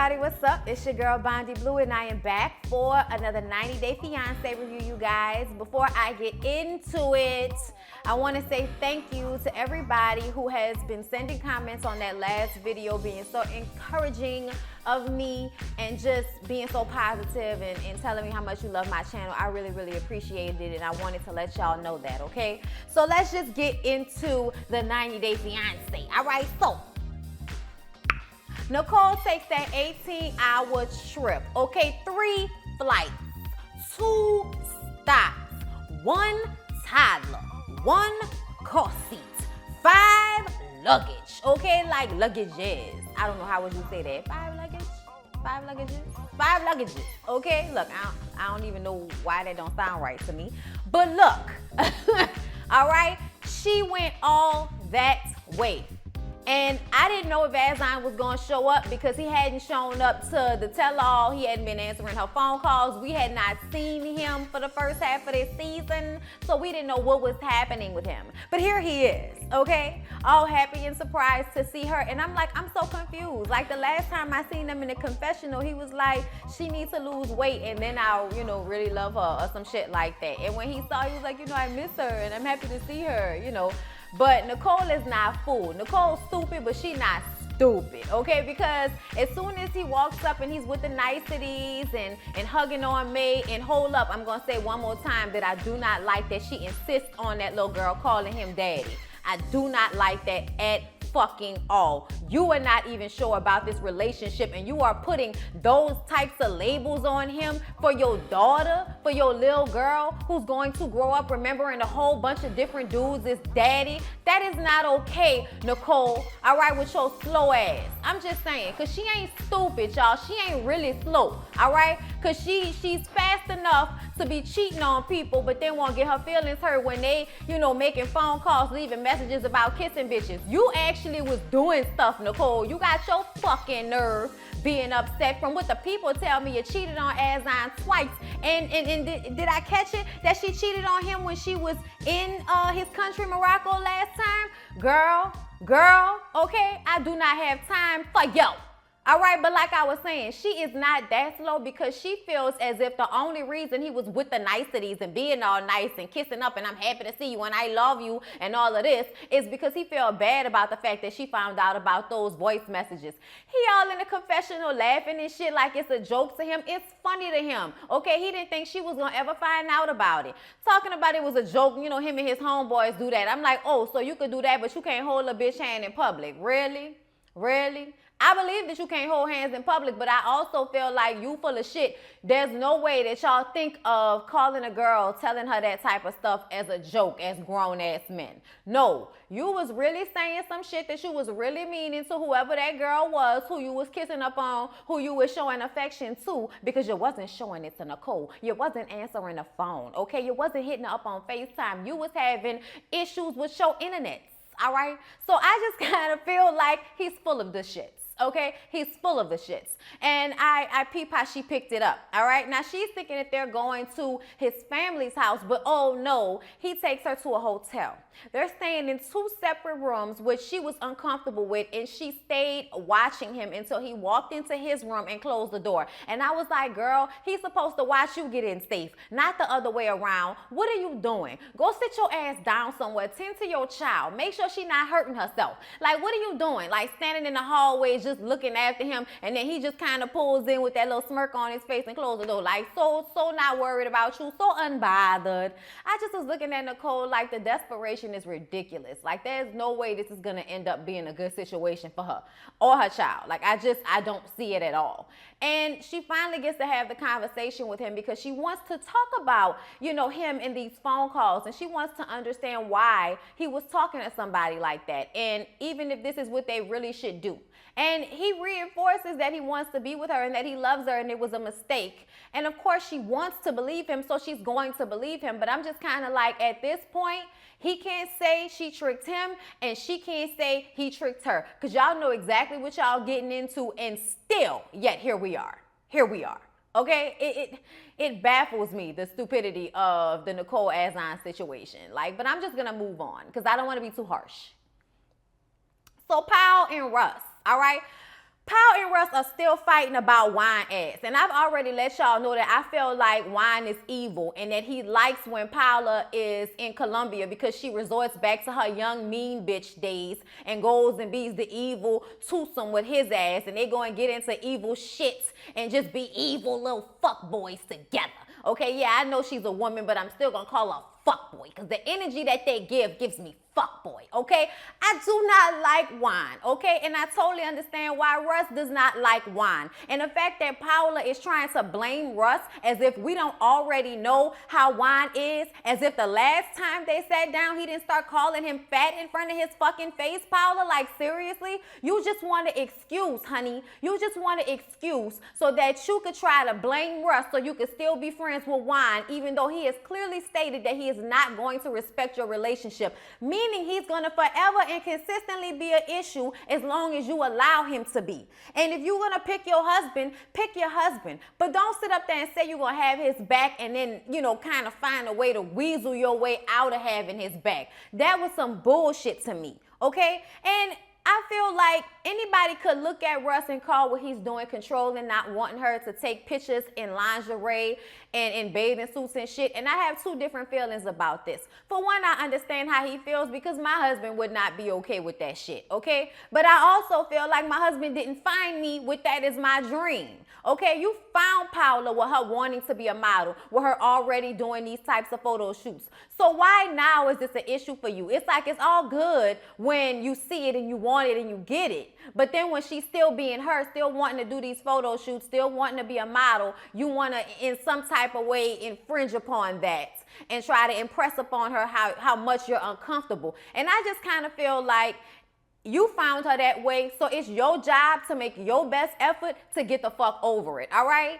everybody, what's up? It's your girl Bondy Blue and I am back for another 90-day fiance review, you guys. Before I get into it, I want to say thank you to everybody who has been sending comments on that last video, being so encouraging of me and just being so positive and telling me how much you love my channel. I really, really appreciated it, and I wanted to let y'all know that, okay? So let's just get into the 90-day fiance. All right, so Nicole takes that 18-hour trip, okay? 3 flights, 2 stops, 1 toddler, 1 car seat, 5 luggage, okay? Like luggages. I don't know how would you say that. 5 luggage? 5 luggages? 5 luggages, okay? Look, I don't even know why that don't sound right to me. But look, all right? She went all that way. And I didn't know if Azine was going to show up because he hadn't shown up to the tell-all. He hadn't been answering her phone calls. We had not seen him for the first half of this season, so we didn't know what was happening with him. But here he is, okay? All happy and surprised to see her. And I'm like, I'm so confused. Like the last time I seen him in the confessional, he was like, she needs to lose weight and then I'll, really love her or some shit like that. And when he saw, he was like, I miss her and I'm happy to see her, But Nicole is not fooled. Nicole's stupid, but she not stupid, okay? Because as soon as he walks up and he's with the niceties and hugging on me, and hold up, I'm gonna say one more time that I do not like that she insists on that little girl calling him daddy. I do not like that at fucking all. You are not even sure about this relationship and you are putting those types of labels on him for your daughter, for your little girl who's going to grow up remembering a whole bunch of different dudes as daddy. That is not okay, Nicole, all right, with your slow ass. I'm just saying, because she ain't stupid, y'all. She ain't really slow, all right? Because she's fast enough to be cheating on people, but then won't get her feelings hurt when they, making phone calls, leaving messages about kissing bitches. You actually was doing stuff, Nicole. You got your fucking nerve being upset from what the people tell me. You cheated on Azine twice. And did I catch it that she cheated on him when she was in his country, Morocco, last time? Girl, okay? I do not have time for yo. All right, but like I was saying, she is not that slow because she feels as if the only reason he was with the niceties and being all nice and kissing up and I'm happy to see you and I love you and all of this is because he felt bad about the fact that she found out about those voice messages. He all in the confessional laughing and shit like it's a joke to him. It's funny to him, okay? He didn't think she was going to ever find out about it. Talking about it was a joke, him and his homeboys do that. I'm like, oh, so you could do that, but you can't hold a bitch hand in public. Really? Really? I believe that you can't hold hands in public, but I also feel like you full of shit. There's no way that y'all think of calling a girl, telling her that type of stuff as a joke, as grown-ass men. No, you was really saying some shit that you was really meaning to whoever that girl was, who you was kissing up on, who you was showing affection to, because you wasn't showing it to Nicole. You wasn't answering the phone, okay? You wasn't hitting her up on FaceTime. You was having issues with your internet, all right? So I just kind of feel like he's full of the shits. Okay, he's full of the shits. And I peep how she picked it up, all right? Now, she's thinking that they're going to his family's house, but oh no, he takes her to a hotel. They're staying in 2 separate rooms, which she was uncomfortable with, and she stayed watching him until he walked into his room and closed the door. And I was like, girl, he's supposed to watch you get in safe, not the other way around. What are you doing? Go sit your ass down somewhere, tend to your child, make sure she's not hurting herself. Like, what are you doing? Like, standing in the hallway just looking after him, and then he just kind of pulls in with that little smirk on his face and closes the door, like so not worried about you, so unbothered. I just was looking at Nicole like the desperation is ridiculous. Like, there's no way this is gonna end up being a good situation for her or her child. Like, I don't see it at all. And she finally gets to have the conversation with him because she wants to talk about, him in these phone calls, and she wants to understand why he was talking to somebody like that, and even if this is what they really should do. And he reinforces that he wants to be with her and that he loves her and it was a mistake. And of course, she wants to believe him, so she's going to believe him. But I'm just kind of like, at this point, he can't say she tricked him and she can't say he tricked her. Because y'all know exactly what y'all getting into, and still, yet here we are. Here we are. Okay? It baffles me, the stupidity of the Nicole Azine situation. Like, but I'm just going to move on because I don't want to be too harsh. So Paul and Russ, all right? Paul and Russ are still fighting about wine ass. And I've already let y'all know that I feel like wine is evil and that he likes when Paula is in Colombia because she resorts back to her young mean bitch days and goes and bees the evil twosome with his ass. And they go and get into evil shit and just be evil little fuckboys together. Okay, yeah, I know she's a woman, but I'm still gonna call her fuckboy because the energy that they give gives me fuckboy, okay? I do not like wine, okay? And I totally understand why Russ does not like wine. And the fact that Paula is trying to blame Russ as if we don't already know how wine is, as if the last time they sat down, he didn't start calling him fat in front of his fucking face, Paula. Like, seriously? You just want an excuse, honey. You just want an excuse so that you could try to blame Russ so you could still be friends with wine, even though he has clearly stated that he is not going to respect your relationship. Meaning he's going to forever and consistently be an issue as long as you allow him to be. And if you're going to pick your husband, pick your husband. But don't sit up there and say you're going to have his back and then, you know, kind of find a way to weasel your way out of having his back. That was some bullshit to me, okay? And I feel like anybody could look at Russ and call what he's doing controlling, not wanting her to take pictures in lingerie and in bathing suits and shit. And I have two different feelings about this. For one, I understand how he feels because my husband would not be okay with that shit, okay? But I also feel like my husband didn't find me with that as my dream, okay? You found Paula with her wanting to be a model, with her already doing these types of photo shoots. So why now is this an issue for you? It's like it's all good when you see it and you want it and you get it. But then when she's still being her, still wanting to do these photo shoots, still wanting to be a model, you want to in some type of way infringe upon that and try to impress upon her how much you're uncomfortable. And I just kind of feel like you found her that way, so it's your job to make your best effort to get the fuck over it, all right?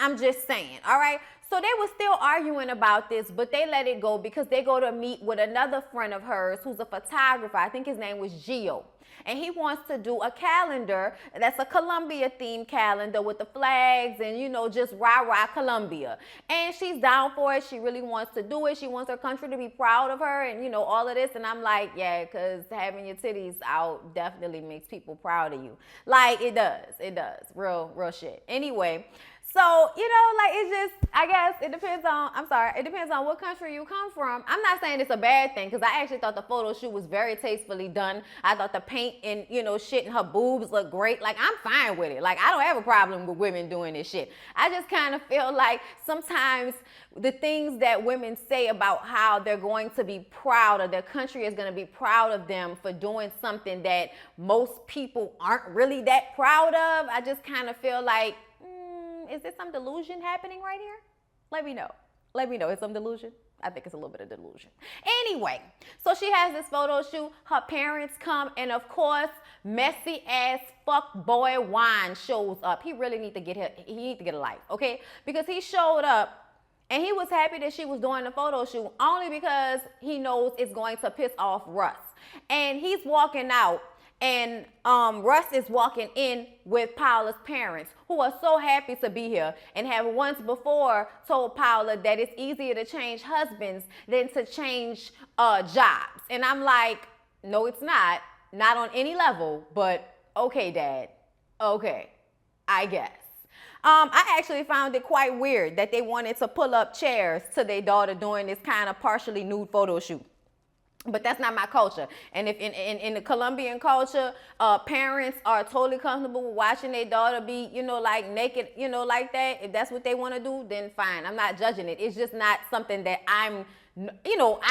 I'm just saying, all right? So they were still arguing about this, but they let it go because they go to meet with another friend of hers who's a photographer. I think his name was Gio. And he wants to do a calendar that's a Colombia-themed calendar with the flags and, you know, just rah-rah Colombia. And she's down for it. She really wants to do it. She wants her country to be proud of her and, you know, all of this. And I'm like, yeah, because having your titties out definitely makes people proud of you. Like, it does. It does. Real shit. Anyway. So, you know, like, it's just, I guess it depends on what country you come from. I'm not saying it's a bad thing because I actually thought the photo shoot was very tastefully done. I thought the paint and, you know, shit and her boobs look great. Like, I'm fine with it. Like, I don't have a problem with women doing this shit. I just kind of feel like sometimes the things that women say about how they're going to be proud or their country is going to be proud of them for doing something that most people aren't really that proud of, I just kind of feel like, is there some delusion happening right here? Let me know. Let me know. Is some delusion? I think it's a little bit of delusion. Anyway, so she has this photo shoot. Her parents come, and of course, messy ass fuck boy Wine shows up. He really need to get a life, okay? Because he showed up, and he was happy that she was doing the photo shoot only because he knows it's going to piss off Russ. And he's walking out. And Russ is walking in with Paula's parents, who are so happy to be here and have once before told Paula that it's easier to change husbands than to change jobs. And I'm like, no, it's not on any level, but okay, Dad, okay, I guess. I actually found it quite weird that they wanted to pull up chairs to their daughter doing this kind of partially nude photo shoot. But that's not my culture. And if in the Colombian culture, parents are totally comfortable with watching their daughter be, you know, like naked, you know, like that. If that's what they want to do, then fine. I'm not judging it. It's just not something that I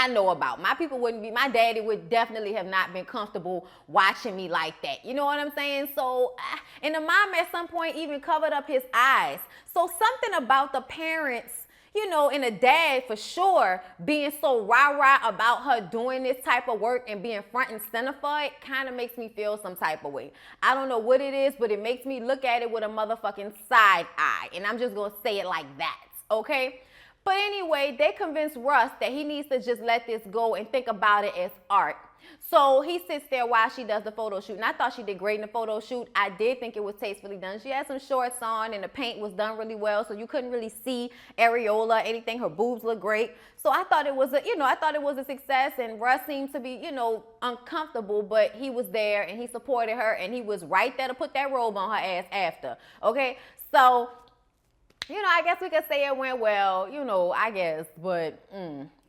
know about. My daddy would definitely have not been comfortable watching me like that. You know what I'm saying? So, and the mom at some point even covered up his eyes. So something about the parents, you know, and a dad for sure being so rah-rah about her doing this type of work and being front and center for it kind of makes me feel some type of way. I don't know what it is, but it makes me look at it with a motherfucking side eye. And I'm just going to say it like that, okay? But anyway, they convinced Russ that he needs to just let this go and think about it as art. So he sits there while she does the photo shoot. And I thought she did great in the photo shoot. I did think it was tastefully done. She had some shorts on and the paint was done really well. So you couldn't really see areola or anything. Her boobs looked great. So I thought it was a success. And Russ seemed to be, uncomfortable, but he was there and he supported her and he was right there to put that robe on her ass after. Okay. So, I guess we could say it went well, I guess, but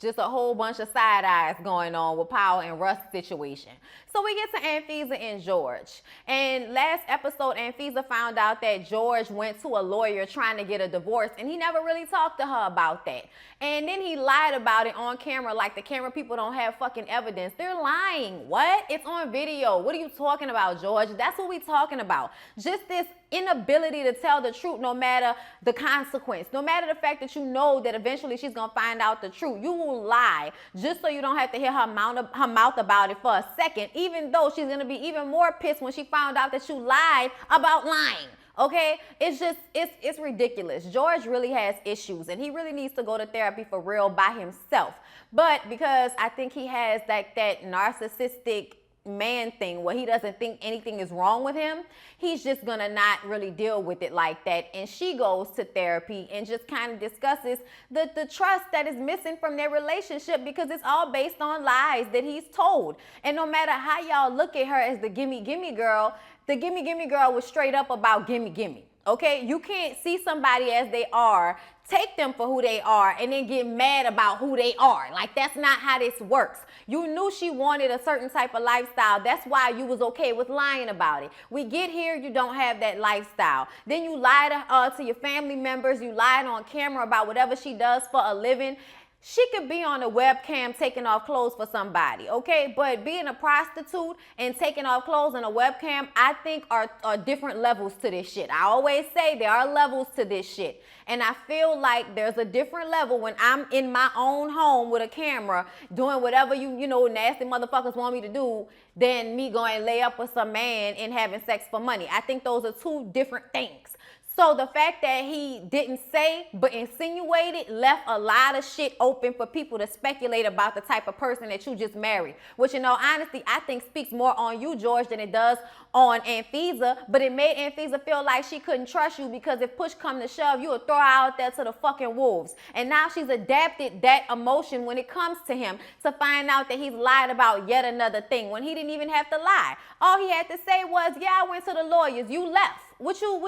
just a whole bunch of side eyes going on with Powell and Russ' situation. So we get to Anfisa and George. And last episode, Anfisa found out that George went to a lawyer trying to get a divorce, and he never really talked to her about that. And then he lied about it on camera, like the camera people don't have fucking evidence. They're lying. What? It's on video. What are you talking about, George? That's what we talking about. Just this inability to tell the truth no matter the consequence, no matter the fact that you know that eventually she's going to find out the truth. You will lie just so you don't have to hear her mouth about it for a second, even though she's going to be even more pissed when she found out that you lied about lying. Okay, it's just, it's ridiculous. George really has issues and he really needs to go to therapy for real by himself. But because I think he has like that narcissistic man thing where he doesn't think anything is wrong with him, he's just gonna not really deal with it like that. And she goes to therapy and just kind of discusses the trust that is missing from their relationship, because it's all based on lies that he's told. And no matter how y'all look at her as the gimme girl, the gimme girl was straight up about gimme. Okay, you can't see somebody as they are, take them for who they are, and then get mad about who they are. Like, that's not how this works. You knew she wanted a certain type of lifestyle. That's why you was okay with lying about it. We get here, you don't have that lifestyle. Then you lied to your family members. You lied on camera about whatever she does for a living. She could be on a webcam taking off clothes for somebody, okay? But being a prostitute and taking off clothes on a webcam, I think are different levels to this shit. I always say there are levels to this shit. And I feel like there's a different level when I'm in my own home with a camera doing whatever you nasty motherfuckers want me to do than me going and lay up with some man and having sex for money. I think those are two different things. So the fact that he didn't say but insinuated left a lot of shit open for people to speculate about the type of person that you just married, which in all honesty I think speaks more on you, George, than it does on Anfisa. But it made Anfisa feel like she couldn't trust you because if push come to shove, you would throw her out there to the fucking wolves. And now she's adapted that emotion when it comes to him to find out that he's lied about yet another thing when he didn't even have to lie. All he had to say was, yeah, I went to the lawyers, you left. What you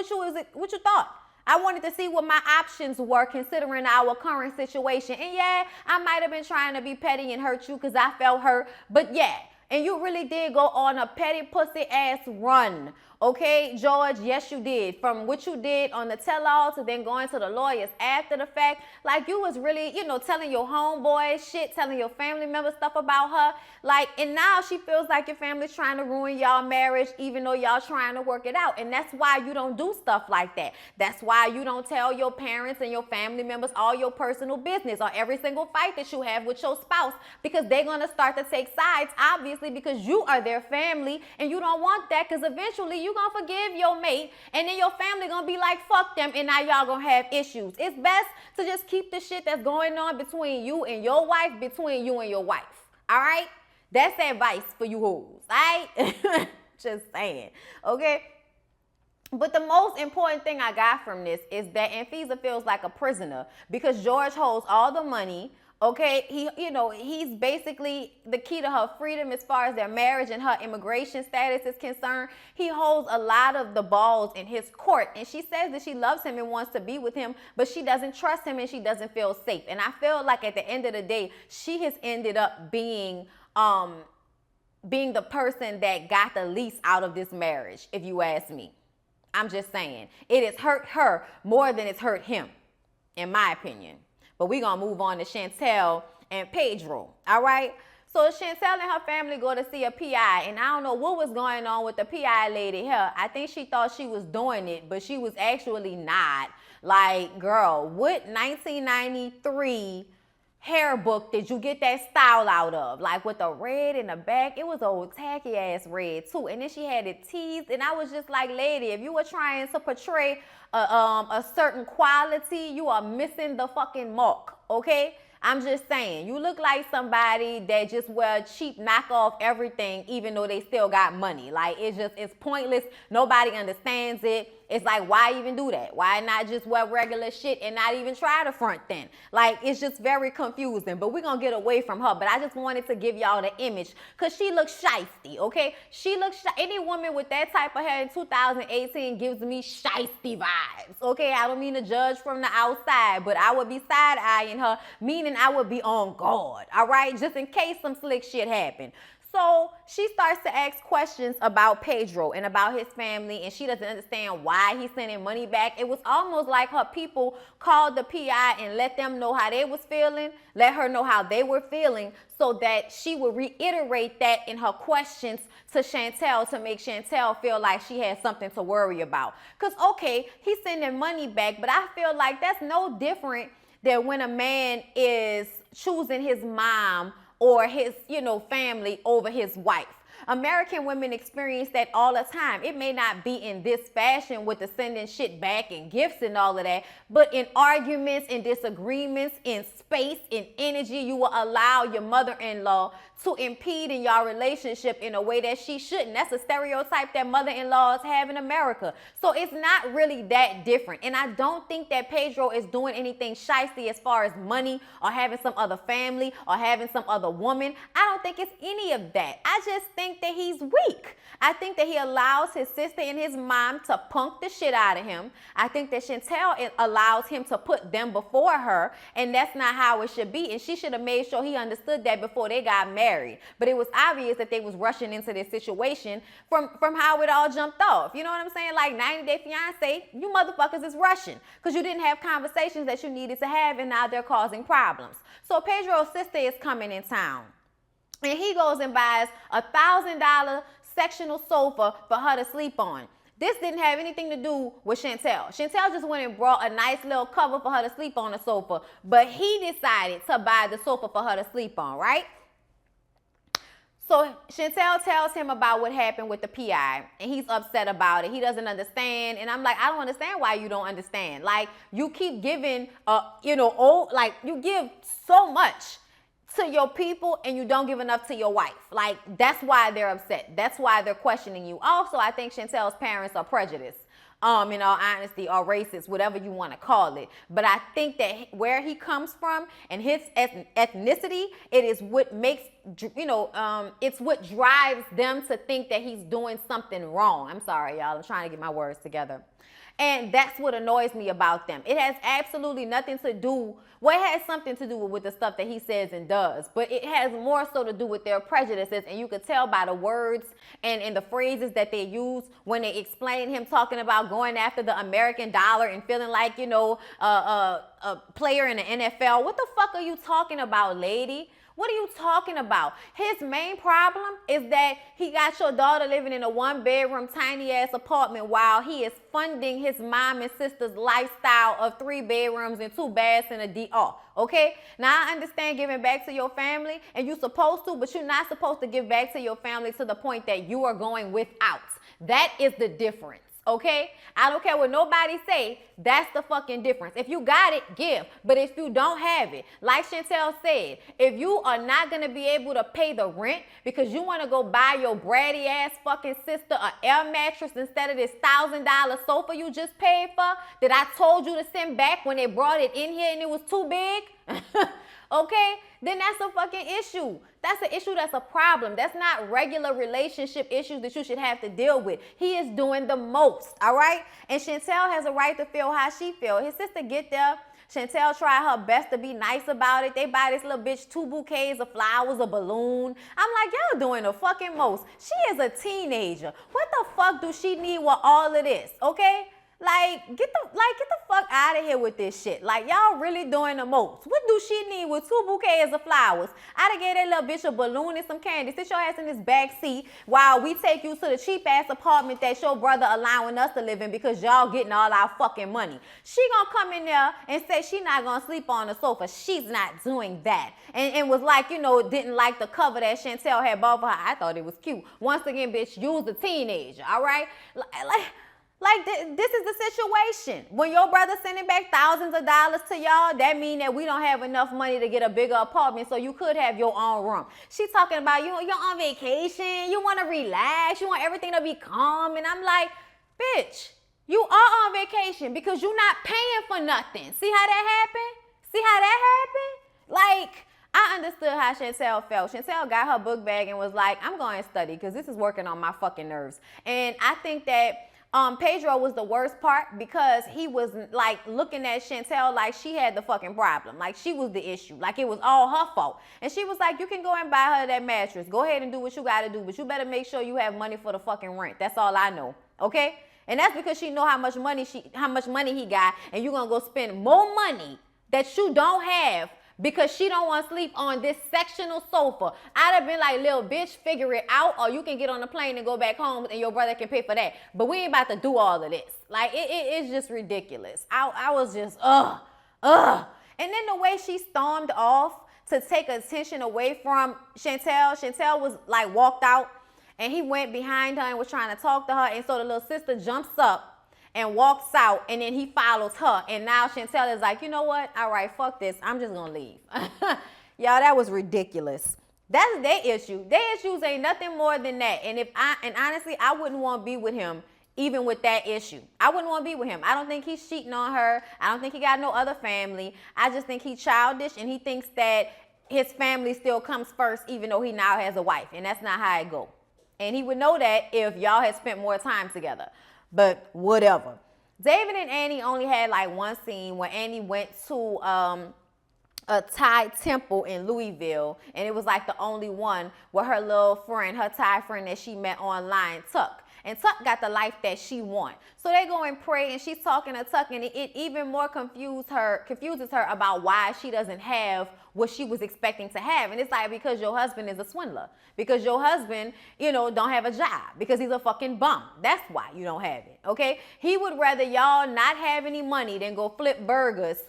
thought? I wanted to see what my options were considering our current situation. And yeah, I might have been trying to be petty and hurt you because I felt hurt. But yeah, and you really did go on a petty pussy ass run. Okay, George, yes, you did. From what you did on the tell-all to then going to the lawyers after the fact, like you was really, telling your homeboy shit, telling your family member stuff about her. Like, and now she feels like your family's trying to ruin y'all marriage, even though y'all trying to work it out. And that's why you don't do stuff like that. That's why you don't tell your parents and your family members all your personal business or every single fight that you have with your spouse, because they're going to start to take sides, obviously, because you are their family and you don't want that, because eventually you gonna forgive your mate and then your family gonna be like, fuck them, and now y'all gonna have issues. It's best to just keep the shit that's going on between you and your wife between you and your wife. All right? That's advice for you hoes. All right? Just saying. Okay? But the most important thing I got from this is that Anfisa feels like a prisoner because George holds all the money. Okay, he's basically the key to her freedom as far as their marriage and her immigration status is concerned. He holds a lot of the balls in his court, and she says that she loves him and wants to be with him, but she doesn't trust him and she doesn't feel safe. And I feel like at the end of the day, she has ended up being the person that got the least out of this marriage, if you ask me. I'm just saying, it has hurt her more than it's hurt him, in my opinion. But we're going to move on to Chantel and Pedro, all right? So Chantel and her family go to see a PI, and I don't know what was going on with the PI lady here. I think she thought she was doing it, but she was actually not. Like, girl, what 1993 hair book did you get that style out of? Like with the red in the back, it was old tacky ass red too. And then she had it teased, and I was just like, lady, if you were trying to portray a certain quality, you are missing the fucking mark, okay? I'm just saying, you look like somebody that just wear cheap knockoff everything, even though they still got money. Like, it's pointless. Nobody understands it. It's like, why even do that? Why not just wear regular shit and not even try the front then? Like, it's just very confusing. But we're going to get away from her. But I just wanted to give y'all the image because she looks shiesty, okay? She looks, any woman with that type of hair in 2018 gives me shiesty vibes, okay? I don't mean to judge from the outside, but I would be side-eyeing her, meaning I would be on guard, all right? Just in case some slick shit happened. So she starts to ask questions about Pedro and about his family, and she doesn't understand why he's sending money back. It was almost like her people called the PI and let them know how they was feeling, let her know how they were feeling, so that she would reiterate that in her questions to Chantel to make Chantel feel like she had something to worry about. Because, okay, he's sending money back, but I feel like that's no different than when a man is choosing his mom or his, family over his wife. American women experience that all the time. It may not be in this fashion with the sending shit back and gifts and all of that, but in arguments, in disagreements, in space, in energy, you will allow your mother-in-law to impede in your relationship in a way that she shouldn't. That's a stereotype that mother-in-laws have in America. So it's not really that different. And I don't think that Pedro is doing anything shiesty as far as money or having some other family or having some other woman. I don't think it's any of that. I just think that he's weak. I think that he allows his sister and his mom to punk the shit out of him. I think that Chantel allows him to put them before her, and that's not how it should be. And she should have made sure he understood that before they got married. But it was obvious that they was rushing into this situation from how it all jumped off. You know what I'm saying? Like 90 Day Fiance, you motherfuckers is rushing because you didn't have conversations that you needed to have, and now they're causing problems. So Pedro's sister is coming in town, and he goes and buys $1,000 sectional sofa for her to sleep on. This didn't have anything to do with Chantel. Chantel just went and brought a nice little cover for her to sleep on the sofa, but he decided to buy the sofa for her to sleep on, right? So Chantel tells him about what happened with the PI, and he's upset about it. He doesn't understand, and I'm like, I don't understand why you don't understand. Like, you keep giving, you give so much to your people and you don't give enough to your wife. Like, that's why they're upset. That's why they're questioning you. Also, I think Chantel's parents are prejudiced. In all honesty, or racist, whatever you want to call it. But I think that where he comes from and his ethnicity, it is what makes, it's what drives them to think that he's doing something wrong. I'm sorry, y'all. I'm trying to get my words together. And that's what annoys me about them. It has absolutely nothing to do, well, it has something to do with the stuff that he says and does, but it has more so to do with their prejudices, and you could tell by the words and the phrases that they use when they explain him talking about going after the American dollar and feeling like, a player in the NFL. What the fuck are you talking about, lady? What are you talking about? His main problem is that he got your daughter living in a one-bedroom, tiny-ass apartment while he is funding his mom and sister's lifestyle of 3 bedrooms and 2 baths and a DR, okay? Now, I understand giving back to your family, and you're supposed to, but you're not supposed to give back to your family to the point that you are going without. That is the difference. Okay? I don't care what nobody say. That's the fucking difference. If you got it, give. But if you don't have it, like Chantel said, if you are not going to be able to pay the rent because you want to go buy your bratty ass fucking sister an air mattress instead of this $1,000 sofa you just paid for that I told you to send back when they brought it in here and it was too big, okay, then that's a fucking issue. That's an issue, that's a problem. That's not regular relationship issues that you should have to deal with. He is doing the most, all right? And Chantel has a right to feel how she feels. His sister get there. Chantel tried her best to be nice about it. They buy this little bitch 2 bouquets of flowers, a balloon. I'm like, y'all doing the fucking most. She is a teenager. What the fuck do she need with all of this, okay? Like, get the fuck out of here with this shit. Like, y'all really doing the most. What do she need with 2 bouquets of flowers? I'd have gave that little bitch a balloon and some candy. Sit your ass in this back seat while we take you to the cheap ass apartment that your brother allowing us to live in because y'all getting all our fucking money. She gonna come in there and say she not gonna sleep on the sofa. She's not doing that. And was like, you know, didn't like the cover that Chantel had bought for her. I thought it was cute. Once again, bitch, you's a teenager, all right? Like this is the situation. When your brother sending back thousands of dollars to y'all, that mean that we don't have enough money to get a bigger apartment so you could have your own room. She talking about you're on vacation, you want to relax, you want everything to be calm. And I'm like, bitch, you are on vacation because you're not paying for nothing. See how that happened? See how that happened? Like, I understood how Chantel felt. Chantel got her book bag and was like, I'm going to study because this is working on my fucking nerves. And I think that Pedro was the worst part because he was like looking at Chantel like she had the fucking problem. Like she was the issue. Like it was all her fault. And she was like, you can go and buy her that mattress. Go ahead and do what you got to do. But you better make sure you have money for the fucking rent. That's all I know. Okay? And that's because she know how much money he got. And you're going to go spend more money that you don't have because she don't want to sleep on this sectional sofa. I'd have been like, little bitch, figure it out, or you can get on the plane and go back home and your brother can pay for that. But we ain't about to do all of this. Like, it's just ridiculous. I was just, ugh. And then the way she stormed off to take attention away from Chantel was like walked out and he went behind her and was trying to talk to her. And so the little sister jumps up and walks out, and then he follows her. And now Chantel is like, you know what? All right, fuck this. I'm just going to leave. Y'all, that was ridiculous. That's their issue. Their issues ain't nothing more than that. And honestly, I wouldn't want to be with him even with that issue. I wouldn't want to be with him. I don't think he's cheating on her. I don't think he got no other family. I just think he's childish, and he thinks that his family still comes first even though he now has a wife. And that's not how it go. And he would know that if y'all had spent more time together. But whatever. David and Annie only had like one scene where Annie went to a Thai temple in Louisville, and it was like the only one where her little friend, her Thai friend that she met online, Tuck. And Tuck got the life that she want. So they go and pray, and she's talking to Tuck, and it even more confuses her about why she doesn't have what she was expecting to have. And it's like, because your husband is a swindler. Because your husband, don't have a job. Because he's a fucking bum. That's why you don't have it, okay? He would rather y'all not have any money than go flip burgers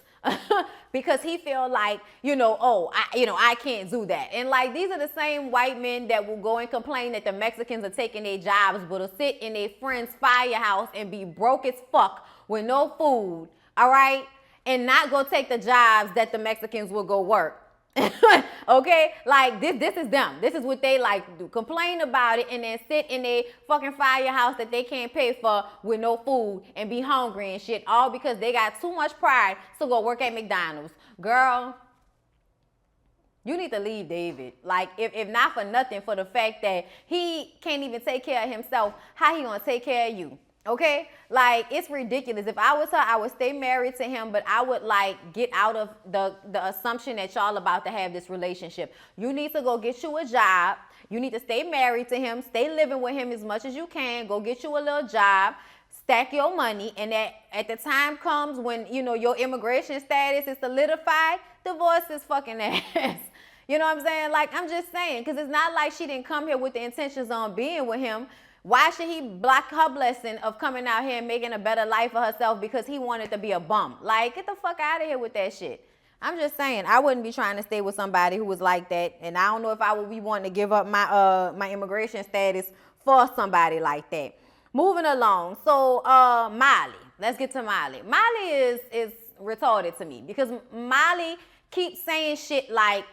because he feel like, I can't do that. And like, these are the same white men that will go and complain that the Mexicans are taking their jobs, but will sit in their friend's firehouse and be broke as fuck with no food, all right? And not go take the jobs that the Mexicans will go work. Okay? Like, this is them. This is what they like to do. Complain about it and then sit in a fucking firehouse that they can't pay for with no food and be hungry and shit, all because they got too much pride to go work at McDonald's. Girl, you need to leave David. Like, if not for nothing, for the fact that he can't even take care of himself, how he gonna take care of you? Okay? Like, it's ridiculous. If I was her, I would stay married to him, but I would like get out of the assumption that y'all about to have this relationship. You need to go get you a job. You need to stay married to him, stay living with him as much as you can, go get you a little job, stack your money, and that at the time comes when, your immigration status is solidified, divorce his fucking ass. You know what I'm saying? Like, I'm just saying, because it's not like she didn't come here with the intentions on being with him. Why should he block her blessing of coming out here and making a better life for herself because he wanted to be a bum? Like, get the fuck out of here with that shit. I'm just saying, I wouldn't be trying to stay with somebody who was like that. And I don't know if I would be wanting to give up my immigration status for somebody like that. Moving along. So, Molly. Let's get to Molly. Molly is retarded to me because Molly keeps saying shit like,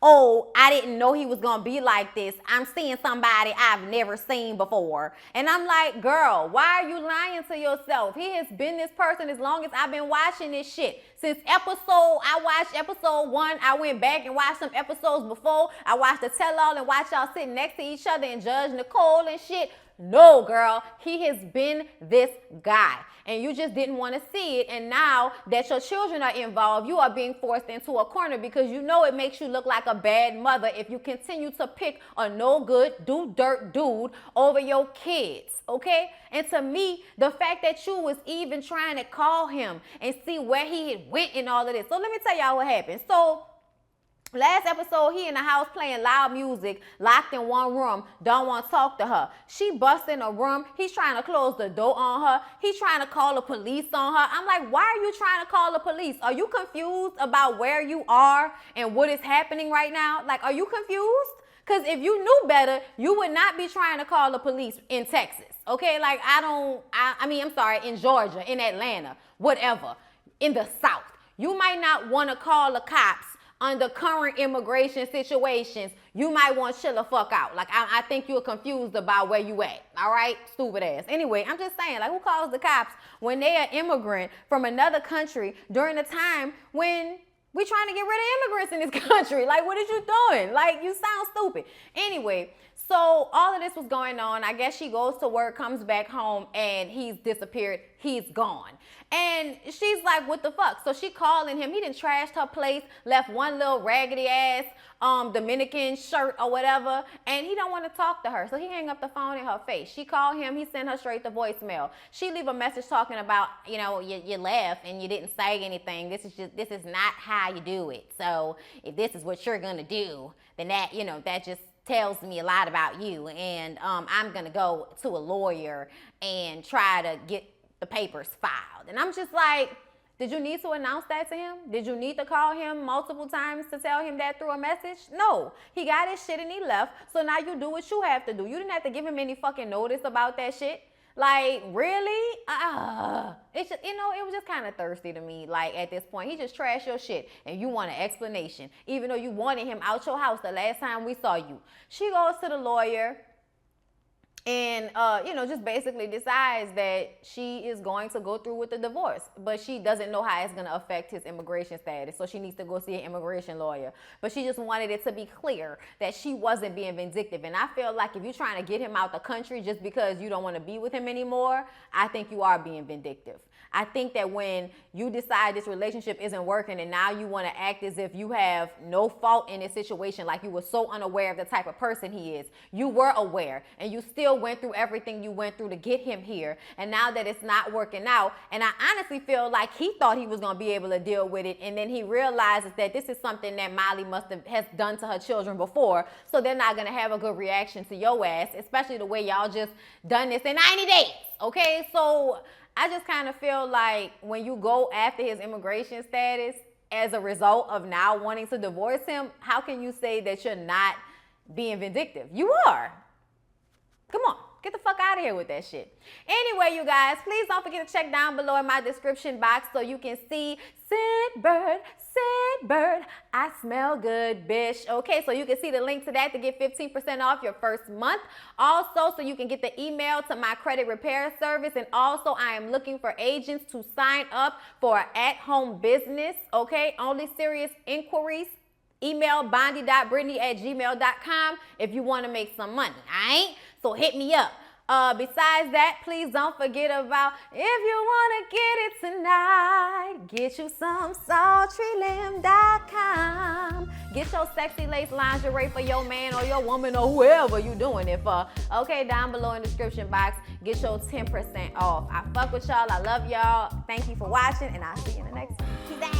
oh, I didn't know he was going to be like this. I'm seeing somebody I've never seen before. And I'm like, girl, why are you lying to yourself? He has been this person as long as I've been watching this shit. Since I watched episode 1. I went back and watched some episodes before. I watched the tell-all and watched y'all sitting next to each other and Judge Nicole and shit. No, girl, he has been this guy. And you just didn't want to see it. And now that your children are involved, you are being forced into a corner because you know it makes you look like a bad mother if you continue to pick a no good, do dirt dude over your kids, okay? And to me, the fact that you was even trying to call him and see where he had went and all of this. So let me tell y'all what happened. So last episode, he in the house playing loud music, locked in one room, don't want to talk to her. She busts in a room. He's trying to close the door on her. He's trying to call the police on her. I'm like, why are you trying to call the police? Are you confused about where you are and what is happening right now? Like, are you confused? Because if you knew better, you would not be trying to call the police in Texas. Okay, like I'm sorry, in Georgia, in Atlanta, whatever, in the South. You might not want to call the cops under current immigration situations. You might want to chill the fuck out. Like, I think you're confused about where you at. All right? Stupid ass. Anyway, I'm just saying, like, who calls the cops when they are immigrant from another country during a time when we trying to get rid of immigrants in this country? Like, what is you doing? Like, you sound stupid. Anyway, so all of this was going on. I guess she goes to work, comes back home, and he's disappeared. He's gone. And she's like, what the fuck? So she calling him. He done trashed her place, left one little raggedy ass Dominican shirt or whatever, and he don't want to talk to her. So he hang up the phone in her face. She called him. He sent her straight to voicemail. She leave a message talking about, you know, you laugh and you didn't say anything. This is not how you do it. So if this is what you're gonna do, then that just tells me a lot about you. And I'm gonna go to a lawyer and try to get the papers filed. And I'm just like, did you need to announce that to him? Did you need to call him multiple times to tell him that through a message? No. He got his shit and he left. So now you do what you have to do. You didn't have to give him any fucking notice about that shit. Like, really? It's just, it was just kind of thirsty to me. Like, at this point, he just trashed your shit and you want an explanation, even though you wanted him out your house the last time we saw you. She goes to the lawyer and, just basically decides that she is going to go through with the divorce, but she doesn't know how it's going to affect his immigration status. So she needs to go see an immigration lawyer, but she just wanted it to be clear that she wasn't being vindictive. And I feel like if you're trying to get him out the country just because you don't want to be with him anymore, I think you are being vindictive. I think that when you decide this relationship isn't working and now you want to act as if you have no fault in this situation, like you were so unaware of the type of person he is. You were aware and you still went through everything you went through to get him here. And now that it's not working out, and I honestly feel like he thought he was going to be able to deal with it, and then he realizes that this is something that Molly has done to her children before, so they're not going to have a good reaction to your ass, especially the way y'all just done this in 90 days. Okay, so I just kind of feel like when you go after his immigration status as a result of now wanting to divorce him, how can you say that you're not being vindictive? You are. Come on, get the fuck out of here with that shit. Anyway, you guys, please don't forget to check down below in my description box so you can see Scent Bird, I smell good, bitch. Okay, so you can see the link to that to get 15% off your first month. Also, so you can get the email to my credit repair service. And also, I am looking for agents to sign up for an at-home business. Okay, only serious inquiries. Email BONDY.BRITTANY@gmail.com if you want to make some money, all right? So hit me up. Besides that, please don't forget about if you want to get it tonight, get you some sultrylimb.com. Get your sexy lace lingerie for your man or your woman or whoever you doing it for. Okay, down below in the description box, get your 10% off. I fuck with y'all. I love y'all. Thank you for watching, and I'll see you in the next one. Peace out.